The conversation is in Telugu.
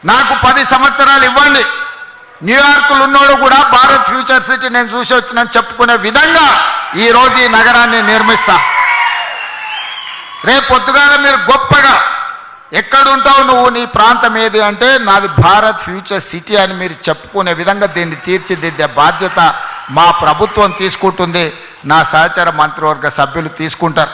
నాకు 10 సంవత్సరాలు ఇవ్వండి, న్యూయార్క్లో ఉన్నోడు కూడా భారత్ ఫ్యూచర్ సిటీ నేను చూసి వచ్చినని చెప్పుకునే విధంగా ఈరోజు ఈ నగరాన్ని నిర్మిస్తా. రేపు పొద్దుగాల మీరు గొప్పగా ఎక్కడుంటావు నువ్వు, నీ ప్రాంతం ఏది అంటే నాది భారత్ ఫ్యూచర్ సిటీ అని మీరు చెప్పుకునే విధంగా దీన్ని తీర్చిదిద్దే బాధ్యత మా ప్రభుత్వం తీసుకుంటుంది, నా సహచర మంత్రివర్గ సభ్యులు తీసుకుంటారు.